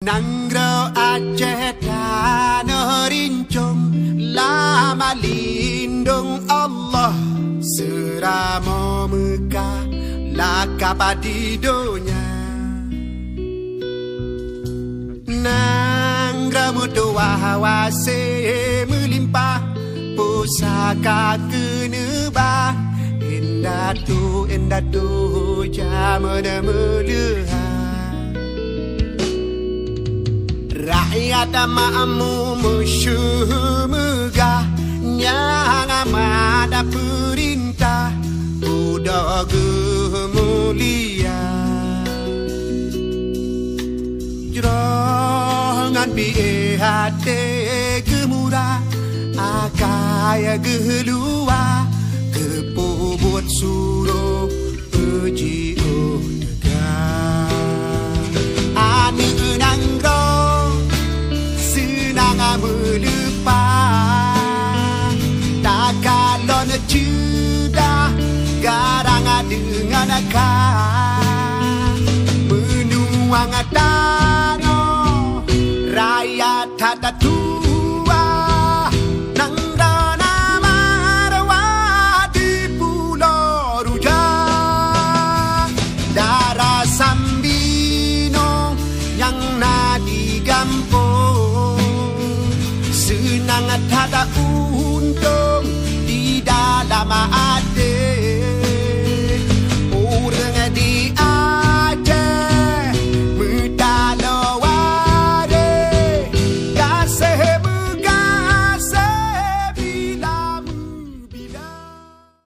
Nanggro Aceh tanah rincung, lama lindung Allah, seramo Mekah lakapa di dunia. Nanggro mutua hawase melimpah, pusaka kenebah, indah tu jamana melihat. Rakyat makmu musuh megah, yang amat perintah udah gemulia. Jangan biar hati gemurah, akaya gelua kepobot suruh uji negara. Ane nangro melupa, tak kalau cedah garang dengan akal menuang tanah rakyat tata tua nang dana marwah di Pulau Rujak, darah Sambino yang nadi gampung senang tak